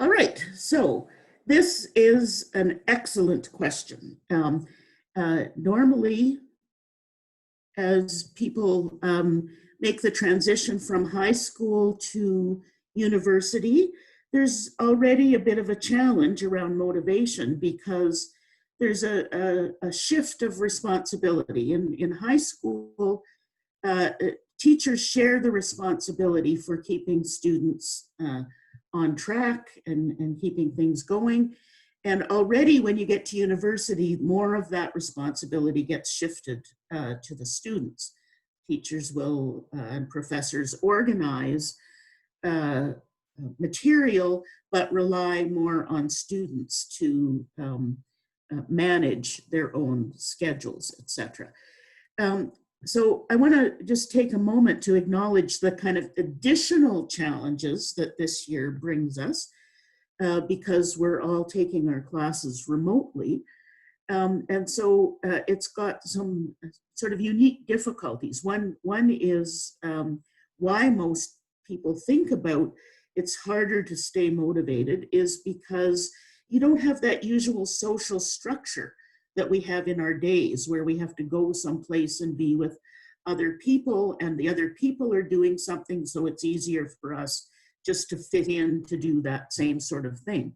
All right, so this is an excellent question. Normally, as people make the transition from high school to university, there's already a bit of a challenge around motivation because there's a shift of responsibility. In high school, teachers share the responsibility for keeping students on track and keeping things going. And already when you get to university, more of that responsibility gets shifted to the students. Teachers will and professors organize material, but rely more on students to manage their own schedules, etc. So I want to just take a moment to acknowledge the kind of additional challenges that this year brings us because we're all taking our classes remotely. And so it's got some sort of unique difficulties. One is why most people think about it's harder to stay motivated is because you don't have that usual social structure that we have in our days where we have to go someplace and be with other people and the other people are doing something, so it's easier for us just to fit in to do that same sort of thing.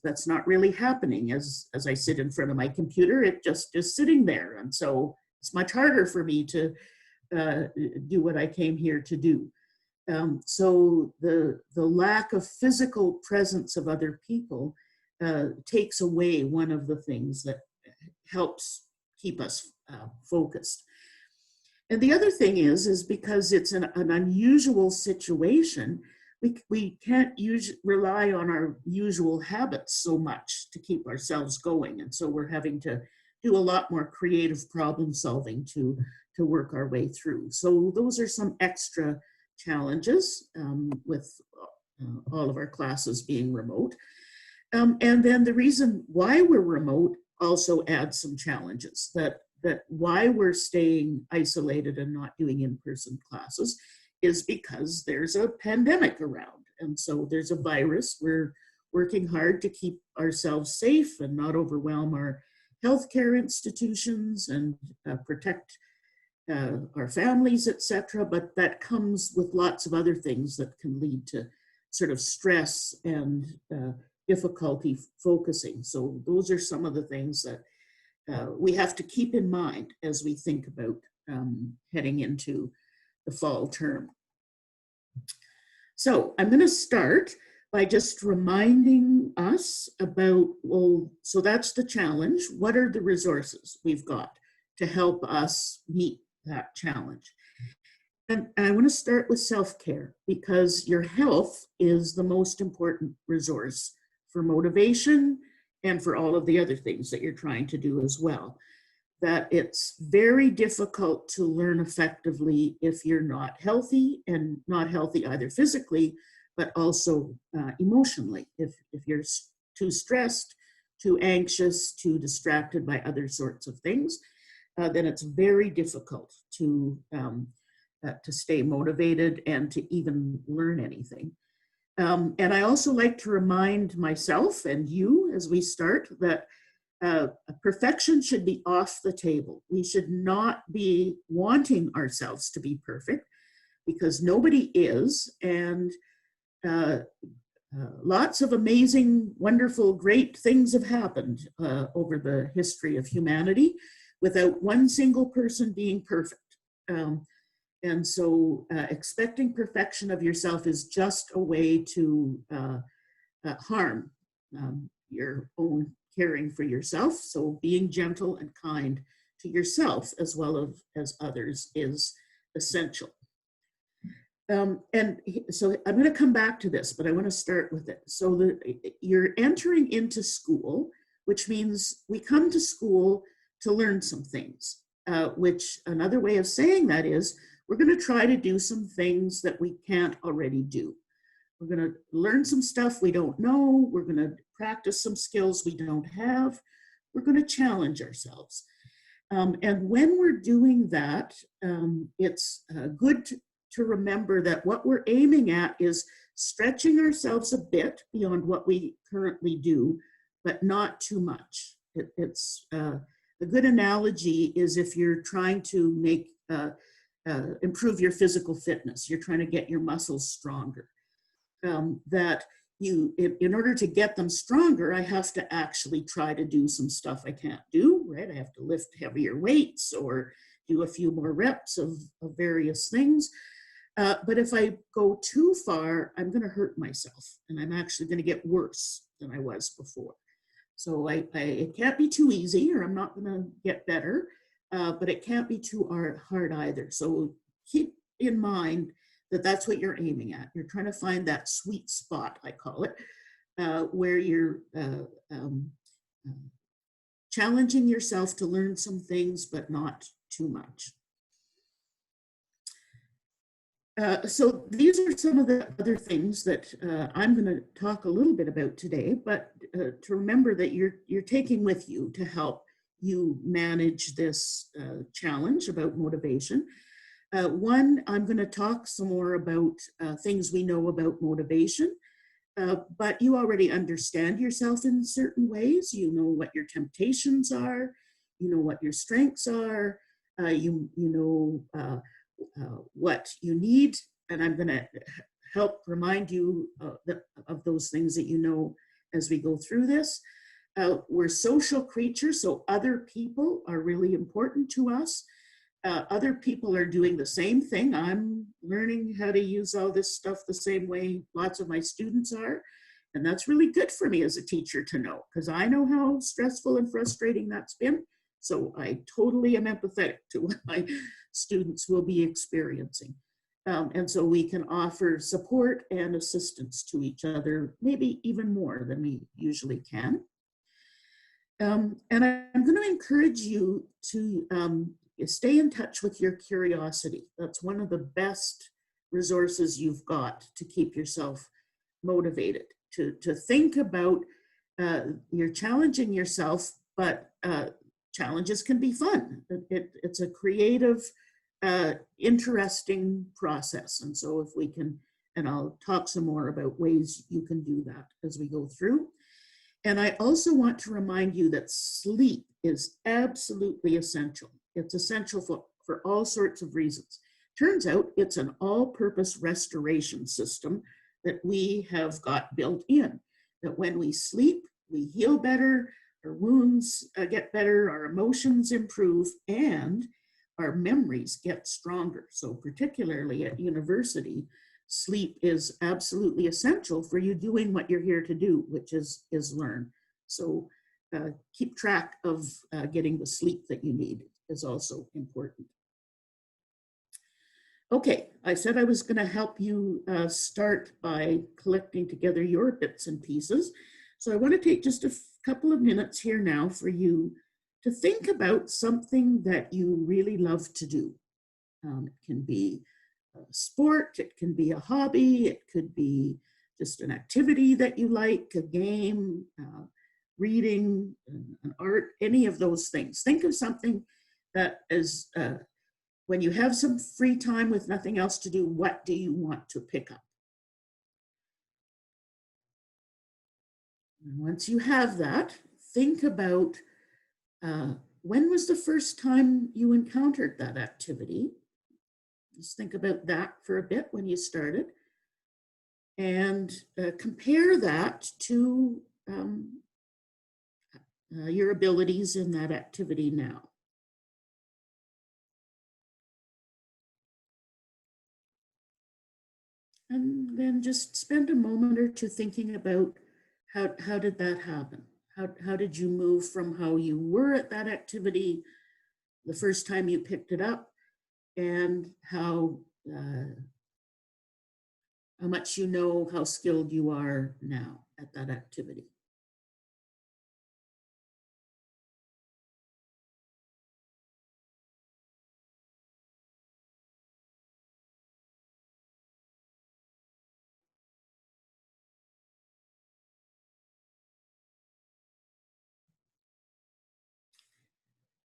That's not really happening. As I sit in front of my computer, it just is sitting there, and so it's much harder for me to do what I came here to do. So the lack of physical presence of other people takes away one of the things that helps keep us focused. And the other thing is because it's an unusual situation, we can't rely on our usual habits so much to keep ourselves going. And so we're having to do a lot more creative problem solving to work our way through. So those are some extra challenges with all of our classes being remote. And then the reason why we're remote also adds some challenges, that why we're staying isolated and not doing in-person classes is because there's a pandemic around. And so there's a virus. We're working hard to keep ourselves safe and not overwhelm our healthcare institutions and protect our families, etc. But that comes with lots of other things that can lead to sort of stress and difficulty focusing. So those are some of the things that we have to keep in mind as we think about heading into the fall term. So I'm going to start by just reminding us about, well, so that's the challenge. What are the resources we've got to help us meet that challenge? And I want to start with self-care because your health is the most important resource for motivation and for all of the other things that you're trying to do as well. That it's very difficult to learn effectively if you're not healthy, and not healthy either physically, but also emotionally. If you're too stressed, too anxious, too distracted by other sorts of things, then it's very difficult to stay motivated and to even learn anything. And I also like to remind myself and you as we start that perfection should be off the table. We should not be wanting ourselves to be perfect because nobody is. And lots of amazing, wonderful, great things have happened over the history of humanity without one single person being perfect. And so expecting perfection of yourself is just a way to harm your own caring for yourself. So being gentle and kind to yourself as well as others is essential. And so I'm going to come back to this, but I want to start with it. So you're entering into school, which means we come to school to learn some things, which another way of saying that is we're going to try to do some things that we can't already do. We're going to learn some stuff we don't know. We're going to practice some skills we don't have. We're going to challenge ourselves. And when we're doing that, it's good to remember that what we're aiming at is stretching ourselves a bit beyond what we currently do, but not too much. It's a good analogy is if you're trying to improve your physical fitness, you're trying to get your muscles stronger. That in order to get them stronger, I have to actually try to do some stuff I can't do, right? I have to lift heavier weights or do a few more reps of various things. But if I go too far, I'm going to hurt myself, and I'm actually going to get worse than I was before. So it can't be too easy, or I'm not going to get better, but it can't be too hard either. So keep in mind that that's what you're aiming at. You're trying to find that sweet spot, I call it, where you're challenging yourself to learn some things, but not too much. So these are some of the other things that I'm going to talk a little bit about today, but to remember that you're taking with you to help you manage this challenge about motivation. One, I'm going to talk some more about things we know about motivation, but you already understand yourself in certain ways. You know what your temptations are, you know what your strengths are, you know what you need, and I'm going to help remind you of those things that you know as we go through this. We're social creatures, so other people are really important to us. Other people are doing the same thing. I'm learning how to use all this stuff the same way lots of my students are, and that's really good for me as a teacher to know, because I know how stressful and frustrating that's been. So I totally am empathetic to what my students will be experiencing. And so we can offer support and assistance to each other, maybe even more than we usually can. And I'm going to encourage you to stay in touch with your curiosity. That's one of the best resources you've got to keep yourself motivated, to think about you're challenging yourself, but challenges can be fun. It's a creative, interesting process. And so if we can, and I'll talk some more about ways you can do that as we go through. And I also want to remind you that sleep is absolutely essential. It's essential for all sorts of reasons. Turns out it's an all-purpose restoration system that we have got built in, that when we sleep, we heal better, our wounds get better, our emotions improve, and our memories get stronger. So particularly at university, sleep is absolutely essential for you doing what you're here to do, which is learn. So keep track of getting the sleep that you need is also important. Okay, I said I was going to help you start by collecting together your bits and pieces. So I want to take just a couple of minutes here now for you to think about something that you really love to do. It can be a sport, it can be a hobby, it could be just an activity that you like, a game, reading, an art, any of those things. Think of something that is, when you have some free time with nothing else to do, what do you want to pick up? And once you have that, think about when was the first time you encountered that activity? Just think about that for a bit when you started, and compare that to your abilities in that activity now. And then just spend a moment or two thinking about how did that happen? How did you move from how you were at that activity the first time you picked it up, and how much you know, how skilled you are now at that activity.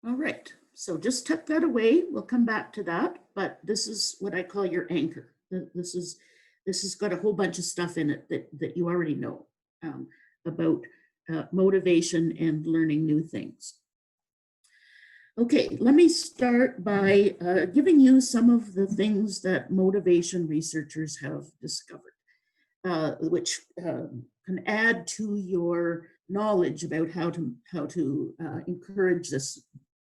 All right, so just tuck that away. We'll come back to that, but this is what I call your anchor. This is This has got a whole bunch of stuff in it that you already know about motivation and learning new things. Okay, let me start by giving you some of the things that motivation researchers have discovered, which can add to your knowledge about how to encourage this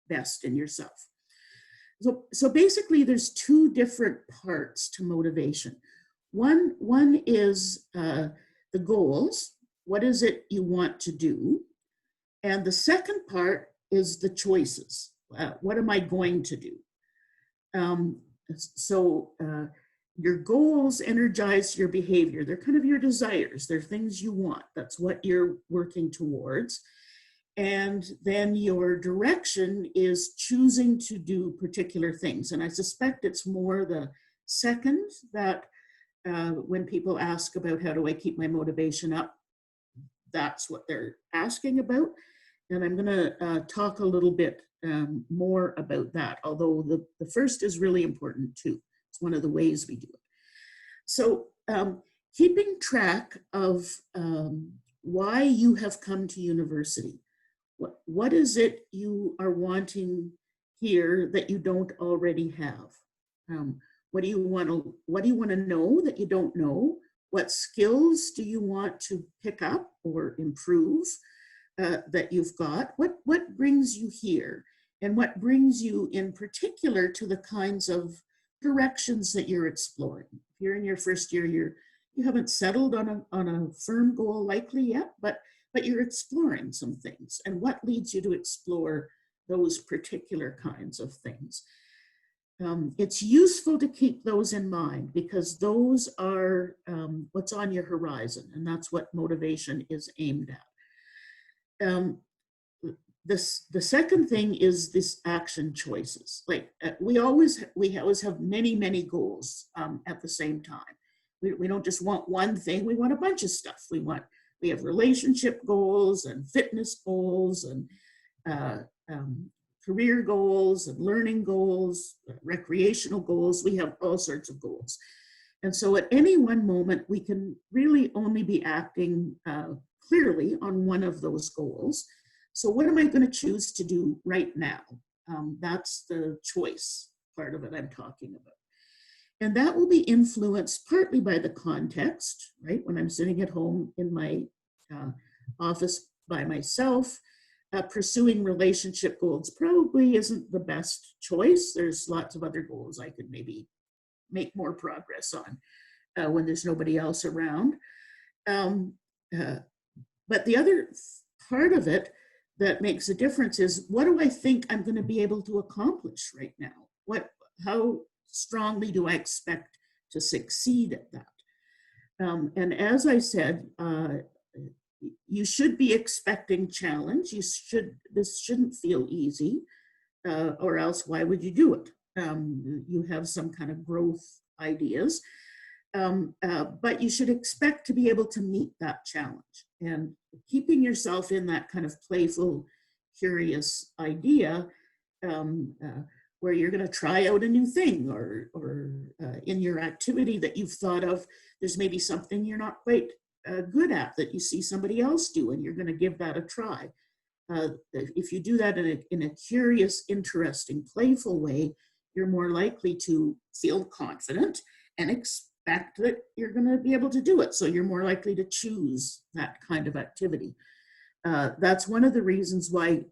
best in yourself. So basically, there's two different parts to motivation. One is the goals. What is it you want to do? And the second part is the choices. What am I going to do? Your goals energize your behavior. They're kind of your desires. They're things you want. That's what you're working towards. And then your direction is choosing to do particular things. And I suspect it's more the second that when people ask about how do I keep my motivation up, that's what they're asking about. And I'm going to talk a little bit more about that, although the first is really important too. It's one of the ways we do it. So keeping track of why you have come to university. What is it you are wanting here that you don't already have? What do you want to know that you don't know? What skills do you want to pick up or improve that you've got? What brings you here? And what brings you in particular to the kinds of directions that you're exploring? If you're in your first year, you haven't settled on a firm goal likely yet, but you're exploring some things. And what leads you to explore those particular kinds of things? It's useful to keep those in mind because those are what's on your horizon, and that's what motivation is aimed at. The second thing is this action choices. Like we always have many goals at the same time. We don't just want one thing, we want a bunch of stuff. We have relationship goals and fitness goals and career goals and learning goals, recreational goals. We have all sorts of goals. And so at any one moment, we can really only be acting clearly on one of those goals. So what am I going to choose to do right now? That's the choice part of it I'm talking about. And that will be influenced partly by the context, right? When I'm sitting at home in my office by myself, pursuing relationship goals probably isn't the best choice. There's lots of other goals I could maybe make more progress on when there's nobody else around. But the other part of it that makes a difference is what do I think I'm going to be able to accomplish right now? How strongly do I expect to succeed at that? And as I said, you should be expecting challenge. This shouldn't feel easy, or else why would you do it? You have some kind of growth ideas, but you should expect to be able to meet that challenge. And keeping yourself in that kind of playful, curious idea where you're going to try out a new thing, or in your activity that you've thought of, there's maybe something you're not quite good at that you see somebody else do, and you're going to give that a try. If you do that in a curious, interesting, playful way, you're more likely to feel confident and expect that you're going to be able to do it. So you're more likely to choose that kind of activity. That's one of the reasons why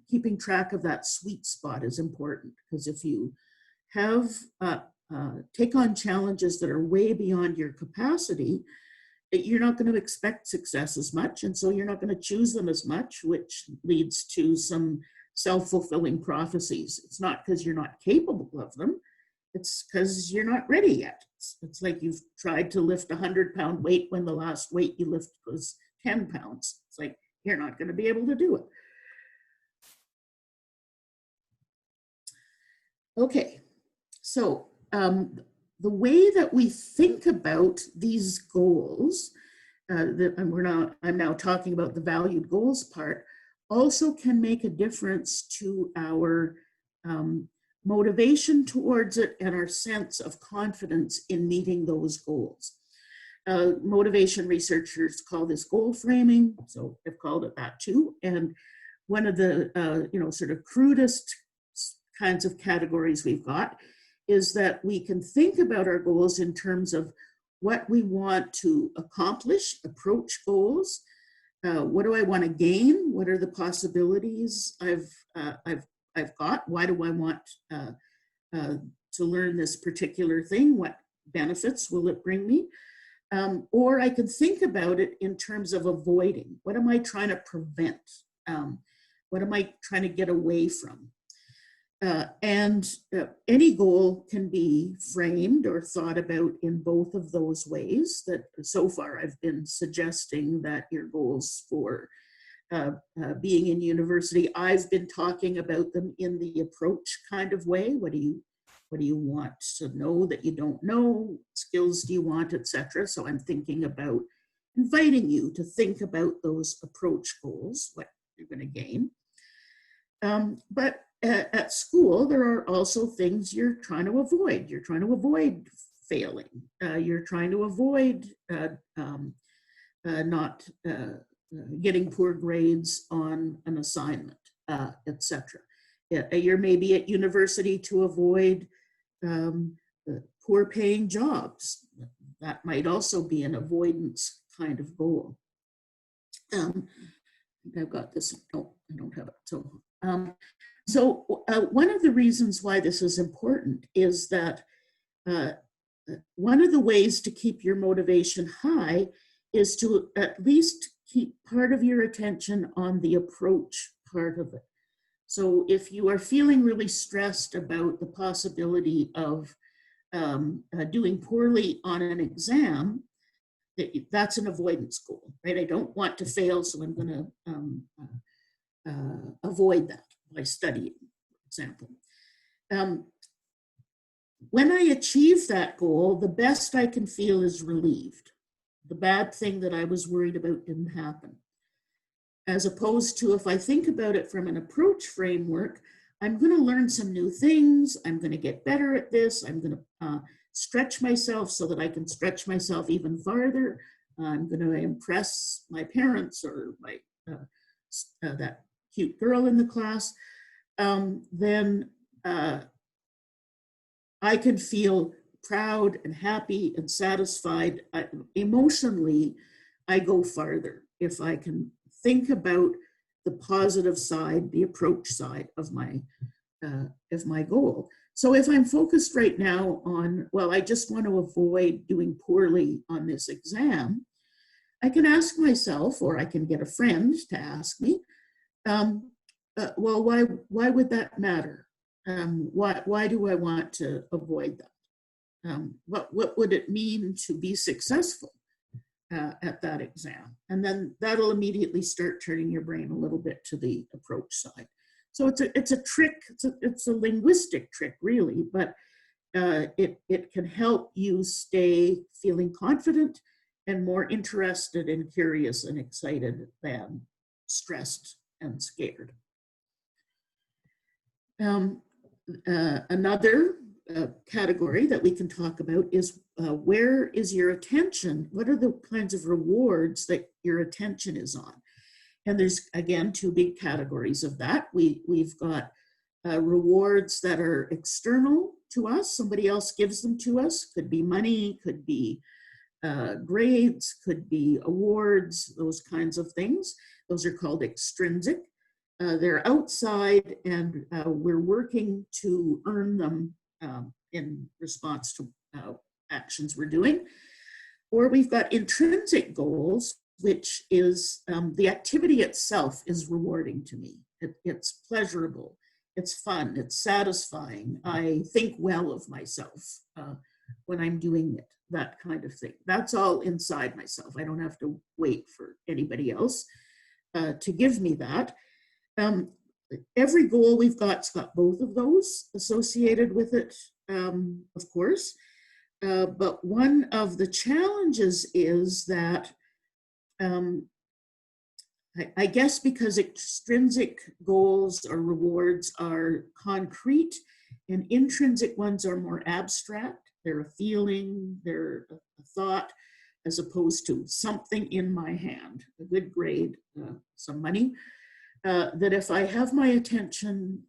keeping track of that sweet spot is important, because if you have take on challenges that are way beyond your capacity, you're not going to expect success as much, and so you're not going to choose them as much, which leads to some self-fulfilling prophecies. It's not because you're not capable of them, it's because you're not ready yet. It's like you've tried to lift a 100-pound weight when the last weight you lifted was 10 pounds. It's like you're not going to be able to do it. Okay, so the way that we think about these goals, I'm now talking about the valued goals part, also can make a difference to our motivation towards it and our sense of confidence in meeting those goals. Motivation researchers call this goal framing, so I've called it that too. And one of the sort of crudest kinds of categories we've got is that we can think about our goals in terms of what we want to accomplish, approach goals. What do I want to gain? What are the possibilities I've got? Why do I want to learn this particular thing? What benefits will it bring me? Or I can think about it in terms of avoiding. What am I trying to prevent? What am I trying to get away from? Any goal can be framed or thought about in both of those ways. That so far I've been suggesting that your goals for being in university, I've been talking about them in the approach kind of way. What do you want to know that you don't know? Skills do you want, etc. So I'm thinking about inviting you to think about those approach goals, what you're going to gain. But at school, there are also things you're trying to avoid. You're trying to avoid failing. You're trying to avoid not getting poor grades on an assignment, etc. You're maybe at university to avoid poor paying jobs. That might also be an avoidance kind of goal. I've got this, no, I don't have it. So one of the reasons why this is important is that one of the ways to keep your motivation high is to at least keep part of your attention on the approach part of it. So if you are feeling really stressed about the possibility of doing poorly on an exam, that's an avoidance goal, right? I don't want to fail, so I'm going to avoid that by studying, for example. When I achieve that goal, the best I can feel is relieved. The bad thing that I was worried about didn't happen. As opposed to if I think about it from an approach framework, I'm going to learn some new things. I'm going to get better at this. I'm going to stretch myself so that I can stretch myself even farther. I'm going to impress my parents or my that cute girl in the class. Then I can feel proud and happy and satisfied. Emotionally, I go farther if I can think about the positive side, the approach side of my goal. So if I'm focused right now on, well, I just want to avoid doing poorly on this exam, I can ask myself, or I can get a friend to ask me, well, why would that matter? Why do I want to avoid that? What would it mean to be successful at that exam? And then that'll immediately start turning your brain a little bit to the approach side. So it's a trick, it's a linguistic trick really, but it can help you stay feeling confident and more interested and curious and excited than stressed and scared. Another category that we can talk about is where is your attention? What are the kinds of rewards that your attention is on? And there's, again, two big categories of that. We've got rewards that are external to us. Somebody else gives them to us. Could be money, could be grades, could be awards, those kinds of things. Those are called extrinsic. They're outside and we're working to earn them in response to actions we're doing. Or we've got intrinsic goals, which is the activity itself is rewarding to me. It's pleasurable, it's fun, it's satisfying. I think well of myself when I'm doing it, that kind of thing. That's all inside myself. I don't have to wait for anybody else to give me that. Every goal we've got's got both of those associated with it, of course. But one of the challenges is that I guess because extrinsic goals or rewards are concrete and intrinsic ones are more abstract, they're a feeling, they're a thought, as opposed to something in my hand, a good grade, some money, that if I have my attention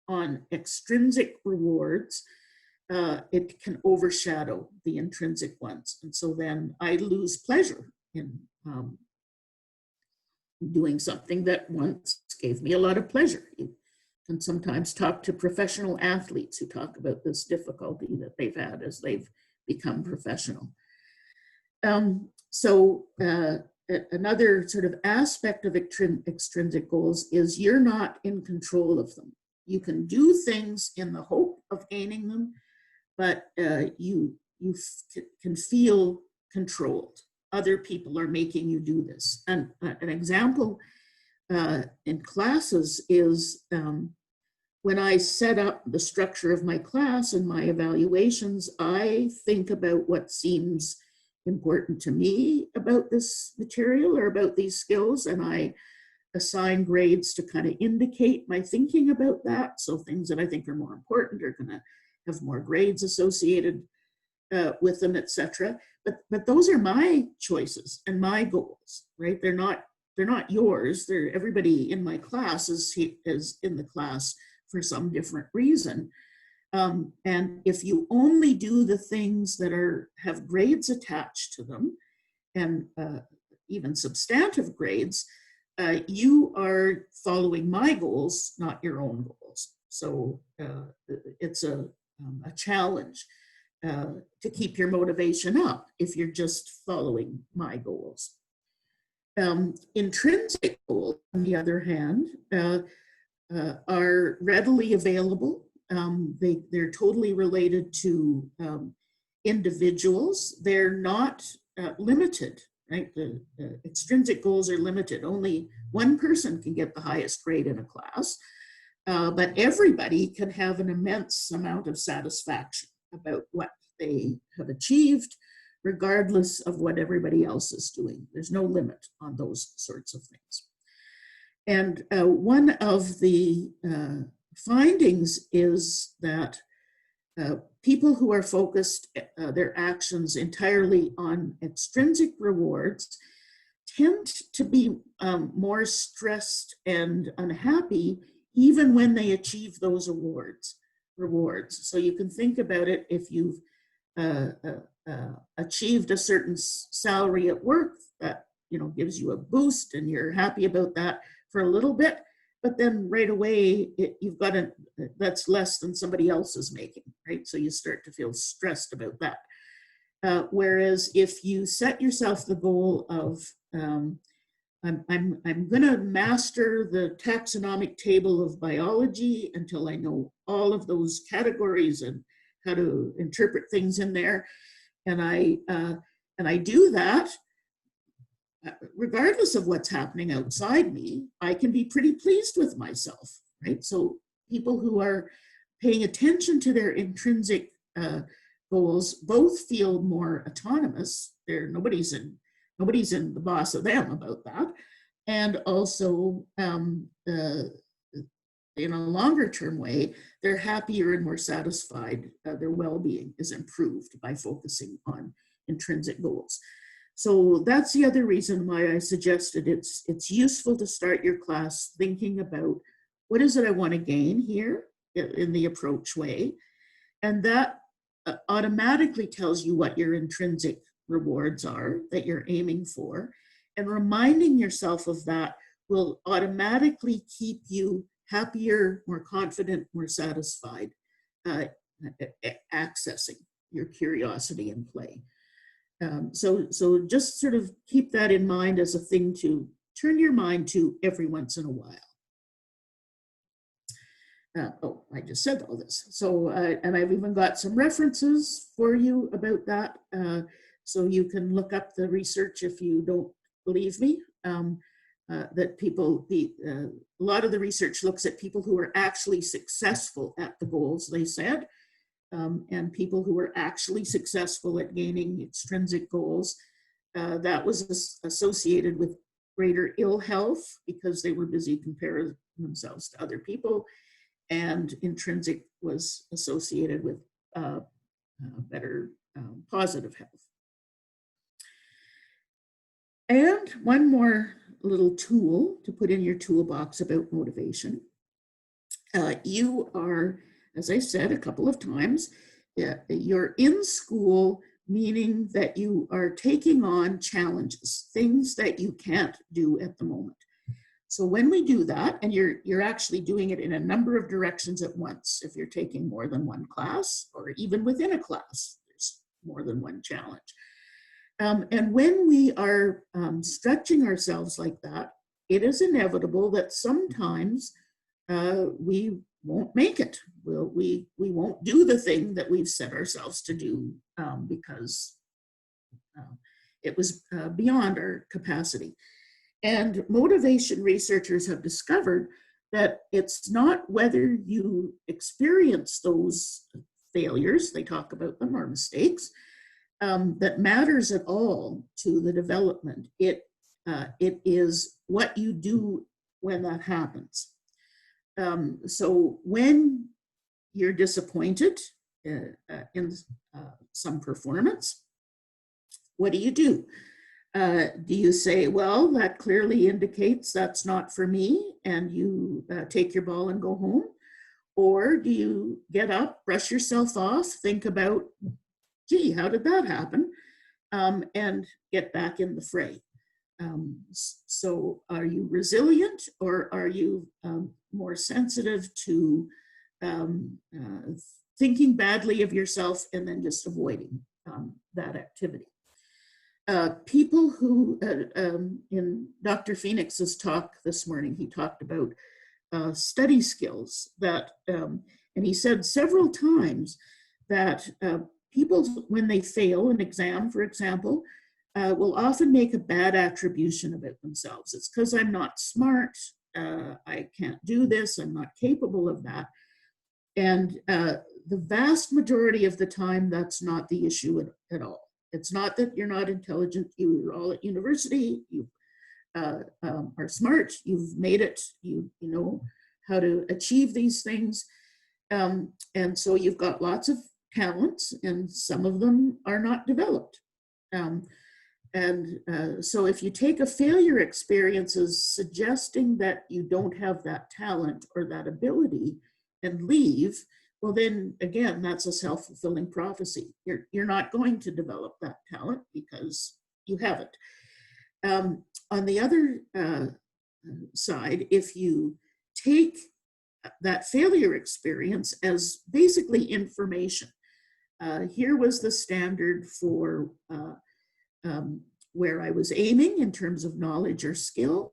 on extrinsic rewards, it can overshadow the intrinsic ones. And so then I lose pleasure in doing something that once gave me a lot of pleasure. You can sometimes talk to professional athletes who talk about this difficulty that they've had as they've become professional. Another sort of aspect of extrinsic goals is you're not in control of them. You can do things in the hope of gaining them, but you can feel controlled. Other people are making you do this. And an example in classes is when I set up the structure of my class and my evaluations, I think about what seems important to me about this material or about these skills, and I assign grades to kind of indicate my thinking about that. So things that I think are more important are going to have more grades associated with them, etc. But those are my choices and my goals, right? They're not yours. Everybody in my class is in the class for some different reason. And if you only do the things that have grades attached to them, and even substantive grades, you are following my goals, not your own goals. So it's a challenge to keep your motivation up if you're just following my goals. Intrinsic goals, on the other hand, are readily available. They're totally related to individuals. They're not limited, right? The extrinsic goals are limited. Only one person can get the highest grade in a class, but everybody can have an immense amount of satisfaction about what they have achieved, regardless of what everybody else is doing. There's no limit on those sorts of things. And one of the findings is that people who are focused their actions entirely on extrinsic rewards tend to be more stressed and unhappy even when they achieve those rewards. So you can think about it: if you've achieved a certain salary at work that gives you a boost and you're happy about that for a little bit, but then right away you've got that's less than somebody else is making, right? So you start to feel stressed about that. Whereas if you set yourself the goal of I'm going to master the taxonomic table of biology until I know all of those categories and how to interpret things in there, and I do that, regardless of what's happening outside me, I can be pretty pleased with myself, right? So people who are paying attention to their intrinsic goals both feel more autonomous. Nobody's in the boss of them about that, and also in a longer term way, they're happier and more satisfied. Their well-being is improved by focusing on intrinsic goals. So that's the other reason why I suggested it's useful to start your class thinking about what is it I want to gain here in the approach way. And that automatically tells you what your intrinsic rewards are that you're aiming for. And reminding yourself of that will automatically keep you happier, more confident, more satisfied, accessing your curiosity and play. So just sort of keep that in mind as a thing to turn your mind to every once in a while. I just said all this. So, and I've even got some references for you about that. So you can look up the research if you don't believe me. That a lot of the research looks at people who are actually successful at the goals they set. And people who were actually successful at gaining extrinsic goals, that was associated with greater ill health because they were busy comparing themselves to other people, and intrinsic was associated with better positive health. And one more little tool to put in your toolbox about motivation. You are, as I said a couple of times, you're in school, meaning that you are taking on challenges, things that you can't do at the moment. So when we do that, and you're actually doing it in a number of directions at once, if you're taking more than one class, or even within a class, there's more than one challenge. And when we are stretching ourselves like that, it is inevitable that sometimes we won't make it. We won't do the thing that we've set ourselves to do because it was beyond our capacity. And motivation researchers have discovered that it's not whether you experience those failures, they talk about them, or mistakes, that matters at all to the development. It is what you do when that happens. So when you're disappointed in some performance, what do? Do you say, well, that clearly indicates that's not for me, and you take your ball and go home? Or do you get up, brush yourself off, think about, gee, how did that happen? And get back in the fray. So are you resilient, or are you more sensitive to thinking badly of yourself and then just avoiding that activity? People who, in Dr. Phoenix's talk this morning, he talked about study skills that, and he said several times that people, when they fail an exam, for example, will often make a bad attribution about themselves. It's because I'm not smart, I can't do this, I'm not capable of that. And the vast majority of the time, that's not the issue at all. It's not that you're not intelligent, you're all at university, you are smart, you've made it, you know how to achieve these things. And so you've got lots of talents, and some of them are not developed. So if you take a failure experience as suggesting that you don't have that talent or that ability and leave, well, then again, that's a self-fulfilling prophecy. You're not going to develop that talent because you haven't. On the other side, if you take that failure experience as basically information, here was the standard for where I was aiming in terms of knowledge or skill,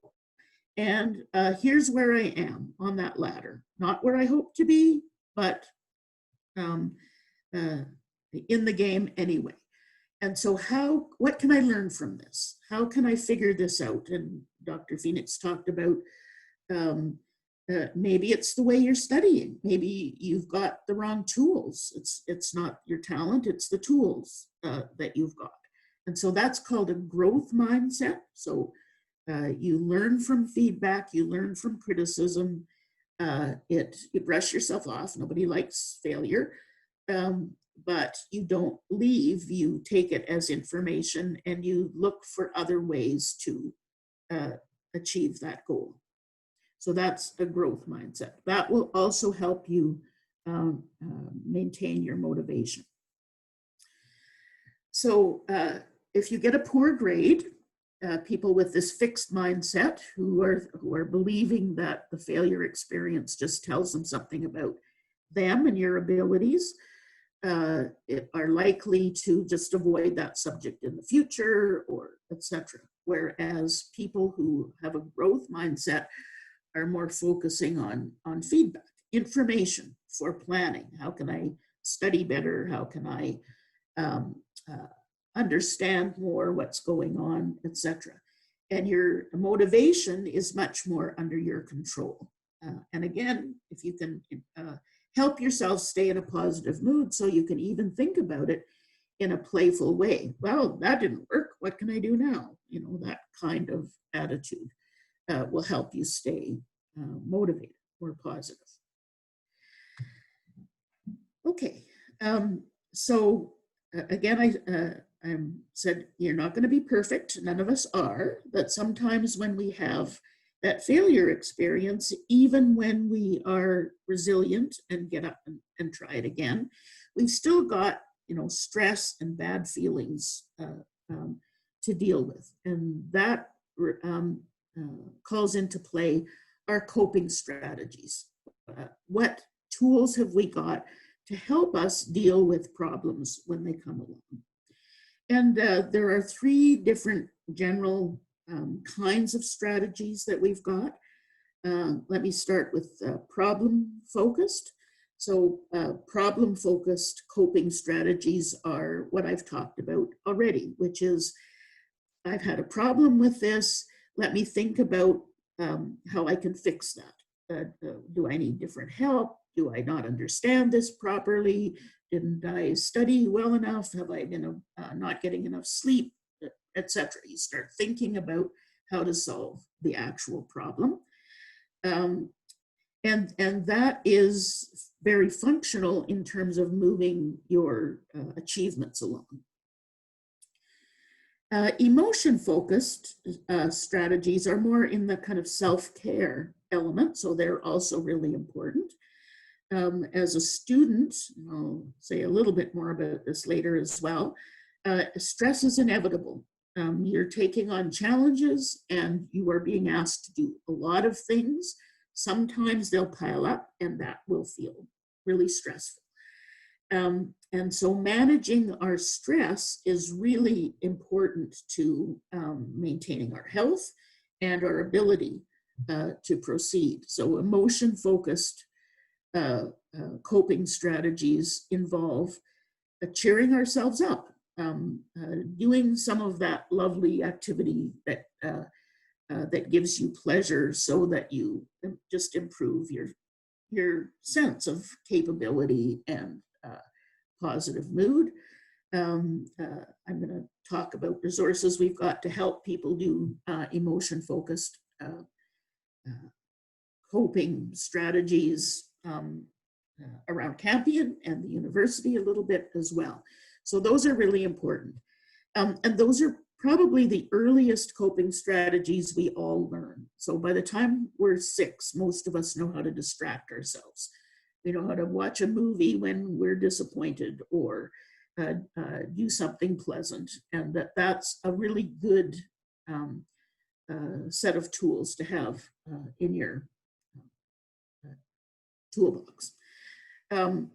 and here's where I am on that ladder. Not where I hope to be, but in the game anyway. And so what can I learn from this? How can I figure this out? And Dr. Phoenix talked about maybe it's the way you're studying. Maybe you've got the wrong tools. It's not your talent, it's the tools that you've got. And so that's called a growth mindset. So you learn from feedback, you learn from criticism, you brush yourself off. Nobody likes failure, but you don't leave. You take it as information, and you look for other ways to achieve that goal. So that's a growth mindset. That will also help you maintain your motivation. So if you get a poor grade, people with this fixed mindset who are believing that the failure experience just tells them something about them and your abilities, are likely to just avoid that subject in the future, or etc. Whereas people who have a growth mindset are more focusing on feedback, information for planning. How can I study better? How can I understand more what's going on, etc. And your motivation is much more under your control. And again, if you can help yourself stay in a positive mood, so you can even think about it in a playful way. Well, that didn't work. What can I do now? You know, that kind of attitude will help you stay motivated or positive. Okay, so again, said, you're not going to be perfect. None of us are. But sometimes when we have that failure experience, even when we are resilient and get up and try it again, we've still got, stress and bad feelings to deal with. And that calls into play our coping strategies. What tools have we got to help us deal with problems when they come along? And there are 3 different general kinds of strategies that we've got. Let me start with problem-focused. So problem-focused coping strategies are what I've talked about already, which is, I've had a problem with this. Let me think about how I can fix that. Do I need different help? Do I not understand this properly? Didn't I study well enough? Have I been not getting enough sleep, etc.? You start thinking about how to solve the actual problem. And that is very functional in terms of moving your achievements along. Emotion-focused strategies are more in the kind of self-care element, so they're also really important. As a student, I'll say a little bit more about this later as well, stress is inevitable. You're taking on challenges and you are being asked to do a lot of things. Sometimes they'll pile up and that will feel really stressful. And so managing our stress is really important to maintaining our health and our ability to proceed. So emotion-focused coping strategies involve cheering ourselves up, doing some of that lovely activity that that gives you pleasure, so that you just improve your sense of capability and positive mood. I'm going to talk about resources we've got to help people do emotion-focused coping strategies around Campion and the university a little bit as well. So those are really important. And those are probably the earliest coping strategies we all learn. So by the time we're 6, most of us know how to distract ourselves. We know how to watch a movie when we're disappointed, or do something pleasant. And that's a really good set of tools to have in your toolbox. The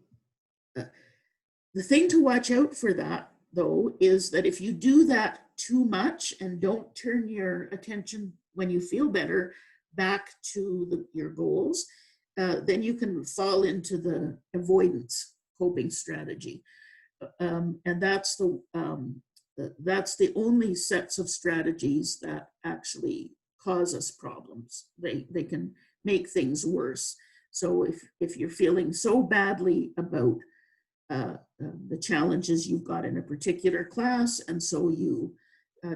thing to watch out for that, though, is that if you do that too much and don't turn your attention when you feel better back to your goals, then you can fall into the avoidance coping strategy. And that's the only sets of strategies that actually cause us problems. They can make things worse. So if you're feeling so badly about the challenges you've got in a particular class, and so you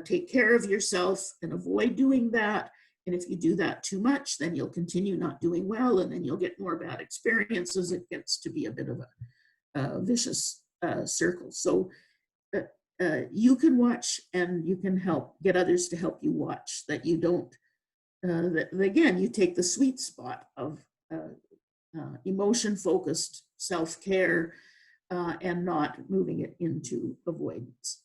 take care of yourself and avoid doing that, and if you do that too much, then you'll continue not doing well, and then you'll get more bad experiences. It gets to be a bit of a vicious circle. So you can watch, and you can get others to help you watch, that you don't, that again, you take the sweet spot of emotion-focused self-care and not moving it into avoidance.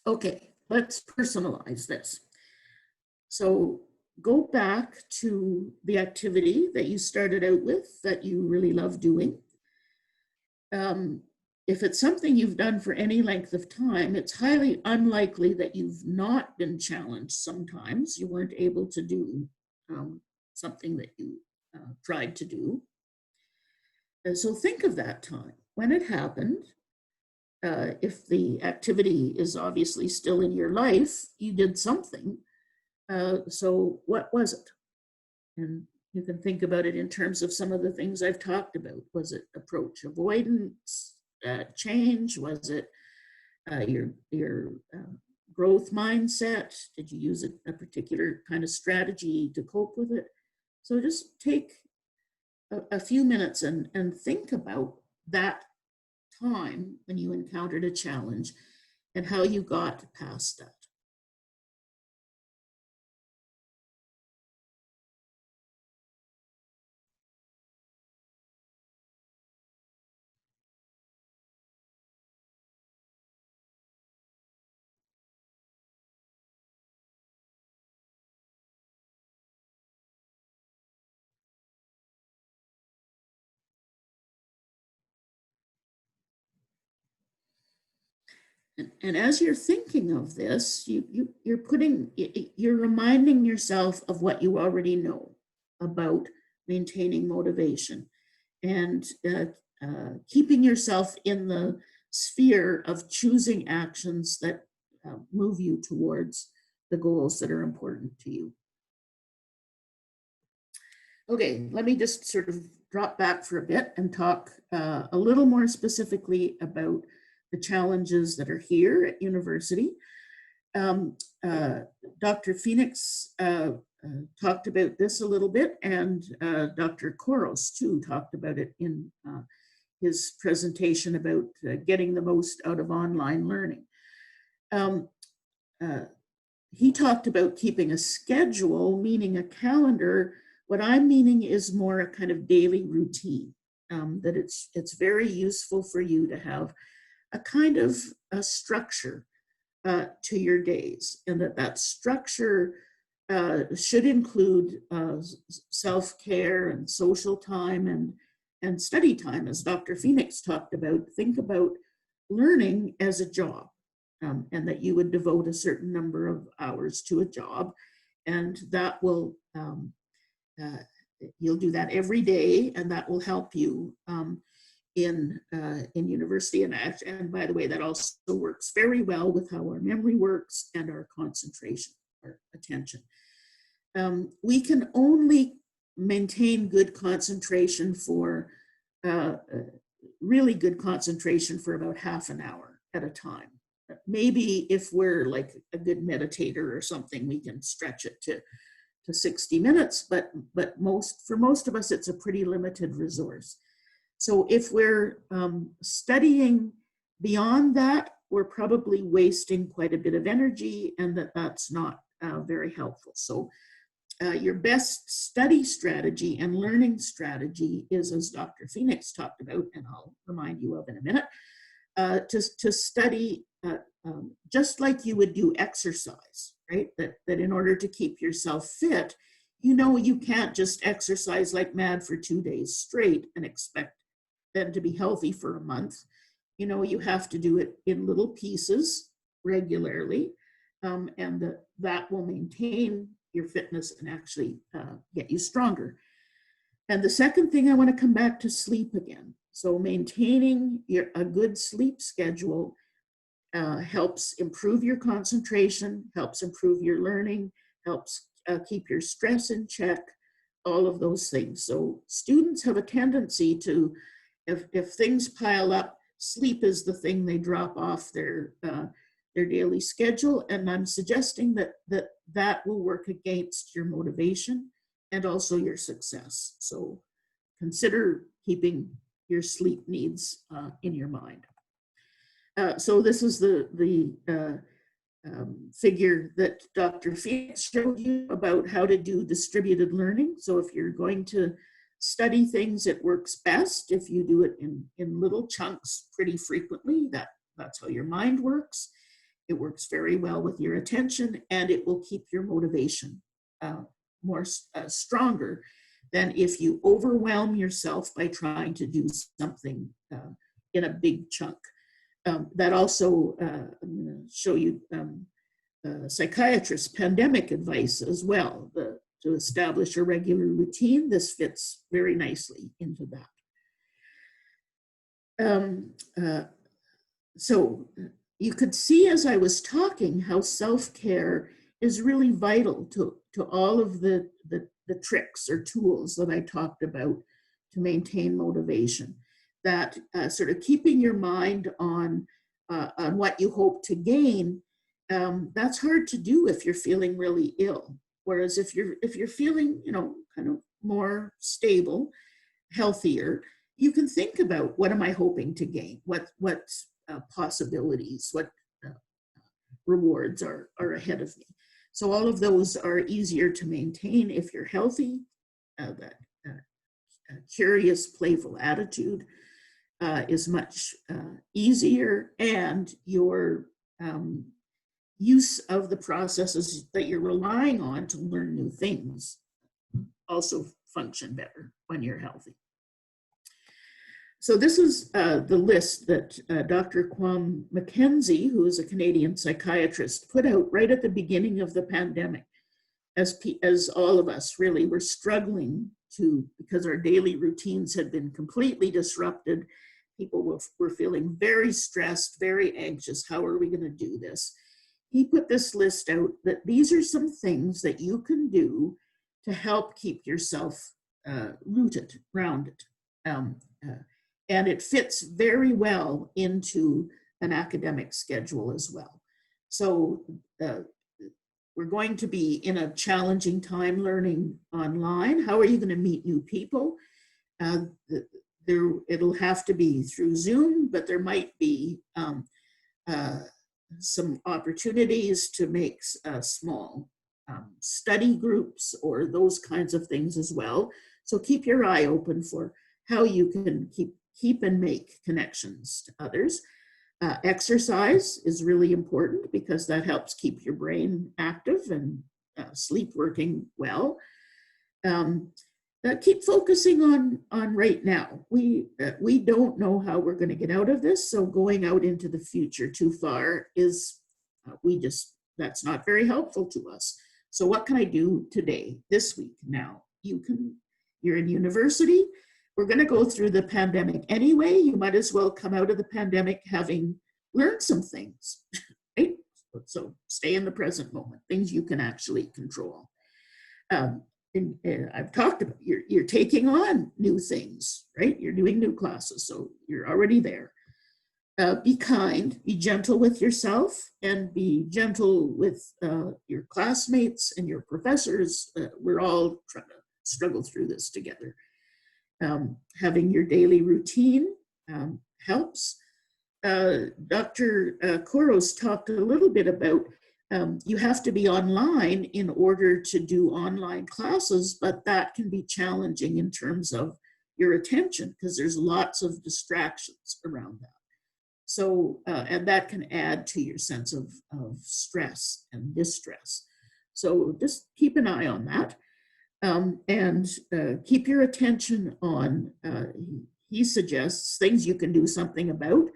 Okay, let's personalize this. So go back to the activity that you started out with that you really love doing. If it's something you've done for any length of time, it's highly unlikely that you've not been challenged sometimes. You weren't able to do something that you tried to do. And so think of that time when it happened. If the activity is obviously still in your life, you did something. So what was it? And you can think about it in terms of some of the things I've talked about. Was it approach avoidance, change? Was it your growth mindset? Did you use a particular kind of strategy to cope with it? So just take a few minutes and think about that time when you encountered a challenge and how you got past that. And as you're thinking of this, you're reminding yourself of what you already know about maintaining motivation and keeping yourself in the sphere of choosing actions that move you towards the goals that are important to you. Okay, let me just sort of drop back for a bit and talk a little more specifically about the challenges that are here at university. Dr. Phoenix talked about this a little bit, and Dr. Koros too talked about it in his presentation about getting the most out of online learning. He talked about keeping a schedule, meaning a calendar. What I'm meaning is more a kind of daily routine, that it's very useful for you to have a kind of a structure to your days, and that structure should include self-care and social time and study time, as Dr. Phoenix talked about. Think about learning as a job, and that you would devote a certain number of hours to a job, and that will you'll do that every day, and that will help you in university. And by the way, that also works very well with how our memory works and our concentration, our attention. We can only maintain good concentration for really good concentration for about half an hour at a time. Maybe if we're like a good meditator or something, we can stretch it to 60 minutes, but for most of us, it's a pretty limited resource. So if we're studying beyond that, we're probably wasting quite a bit of energy, and that's not very helpful. So your best study strategy and learning strategy is, as Dr. Phoenix talked about, and I'll remind you of in a minute, to study just like you would do exercise, right? That in order to keep yourself fit, you can't just exercise like mad for 2 days straight and expect them to be healthy for a month. You have to do it in little pieces regularly, and that will maintain your fitness and actually get you stronger. And the second thing, I want to come back to sleep again. So maintaining a good sleep schedule helps improve your concentration, helps improve your learning, helps keep your stress in check, all of those things. So students have a tendency to, if things pile up, sleep is the thing they drop off their daily schedule. And I'm suggesting that will work against your motivation and also your success. So consider keeping your sleep needs in your mind. So this is the figure that Dr. Phoenix showed you about how to do distributed learning. So if you're going to study things, it works best if you do it in little chunks pretty frequently. That's how your mind works. It works very well with your attention, and it will keep your motivation more stronger than if you overwhelm yourself by trying to do something in a big chunk. That also, I'm going to show you psychiatrist pandemic advice as well, to establish a regular routine. This fits very nicely into that. So you could see as I was talking how self-care is really vital to all of the tricks or tools that I talked about to maintain motivation. That sort of keeping your mind on what you hope to gain, that's hard to do if you're feeling really ill. Whereas if you're feeling, kind of more stable, healthier, you can think about, what am I hoping to gain? What possibilities, what rewards are ahead of me? So all of those are easier to maintain if you're healthy. That curious, playful attitude is much easier, and your use of the processes that you're relying on to learn new things also function better when you're healthy. So this is the list that Dr. Kwame Mackenzie, who is a Canadian psychiatrist, put out right at the beginning of the pandemic, as all of us really were struggling because our daily routines had been completely disrupted. People were feeling very stressed, very anxious. How are we going to do this? He put this list out that these are some things that you can do to help keep yourself rooted, grounded. And it fits very well into an academic schedule as well. So we're going to be in a challenging time learning online. How are you going to meet new people? It'll have to be through Zoom, but there might be some opportunities to make small study groups or those kinds of things as well. So keep your eye open for how you can keep and make connections to others. Exercise is really important because that helps keep your brain active and sleep working well. Keep focusing on right now. We don't know how we're going to get out of this, so going out into the future too far is that's not very helpful to us. So what can I do today, this week, now? You're in university. We're going to go through the pandemic anyway. You might as well come out of the pandemic having learned some things, right? So stay in the present moment, things you can actually control. I've talked about, you're taking on new things, right? You're doing new classes, so you're already there. Be kind, be gentle with yourself, and be gentle with your classmates and your professors. We're all trying to struggle through this together. Having your daily routine helps. Dr. Kouros talked a little bit about you have to be online in order to do online classes, but that can be challenging in terms of your attention because there's lots of distractions around that. So, and that can add to your sense of stress and distress. So just keep an eye on that. And keep your attention on, he suggests, things you can do something about.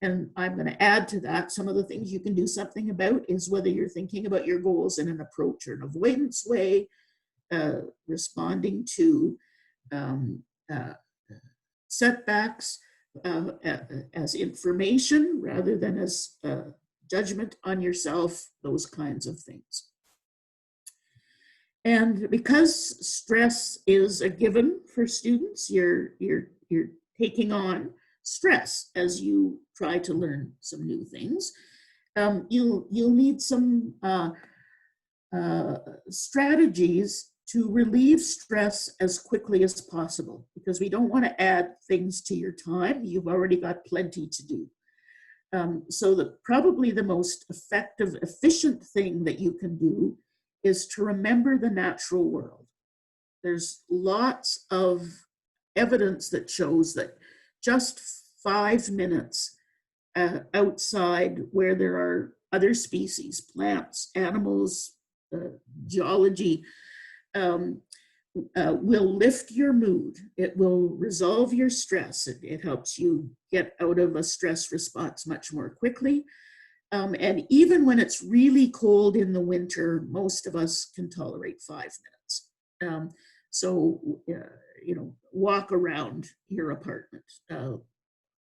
And I'm going to add to that, some of the things you can do something about is whether you're thinking about your goals in an approach or an avoidance way, responding to setbacks as information rather than as judgment on yourself, those kinds of things. And because stress is a given for students, you're taking on stress as you try to learn some new things. You'll need some strategies to relieve stress as quickly as possible, because we don't want to add things to your time. You've already got plenty to do. So probably the most effective, efficient thing that you can do is to remember the natural world. There's lots of evidence that shows that just 5 minutes outside where there are other species, plants, animals, geology, will lift your mood. It will resolve your stress. It helps you get out of a stress response much more quickly. And even when it's really cold in the winter, most of us can tolerate 5 minutes. So, walk around your apartment.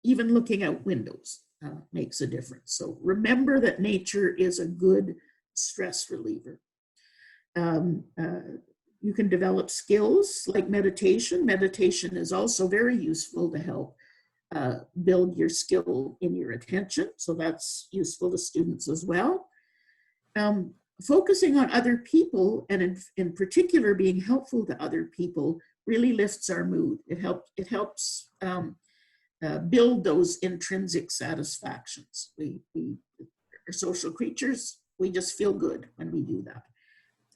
Even looking out windows makes a difference. So remember that nature is a good stress reliever. You can develop skills like meditation. Meditation is also very useful to help build your skill in your attention. So that's useful to students as well. Focusing on other people, and in particular being helpful to other people, really lifts our mood. It helps build those intrinsic satisfactions. We are social creatures. We just feel good when we do that.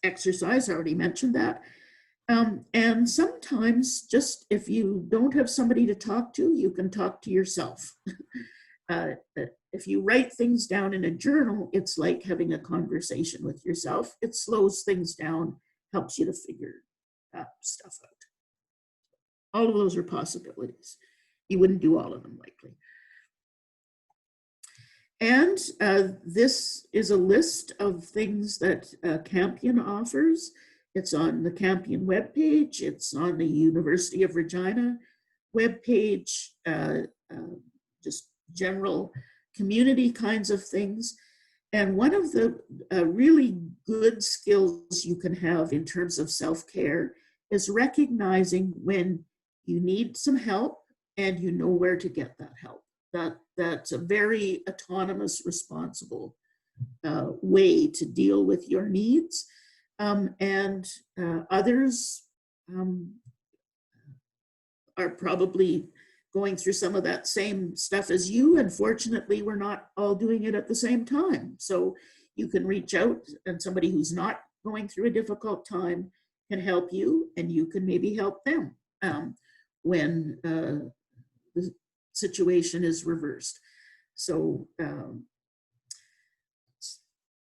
Exercise, I already mentioned that. And sometimes, just if you don't have somebody to talk to, you can talk to yourself. If you write things down in a journal, it's like having a conversation with yourself. It slows things down, helps you to figure stuff out. All of those are possibilities. You wouldn't do all of them, likely. And this is a list of things that Campion offers. It's on the Campion webpage. It's on the University of Regina webpage, just general community kinds of things. And one of the really good skills you can have in terms of self-care is recognizing when you need some help and you know where to get that help. That's a very autonomous, responsible way to deal with your needs. And others are probably going through some of that same stuff as you. And fortunately, we're not all doing it at the same time. So you can reach out, and somebody who's not going through a difficult time can help you, and you can maybe help them when the situation is reversed. So that's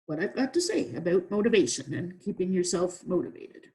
what I've got to say about motivation and keeping yourself motivated.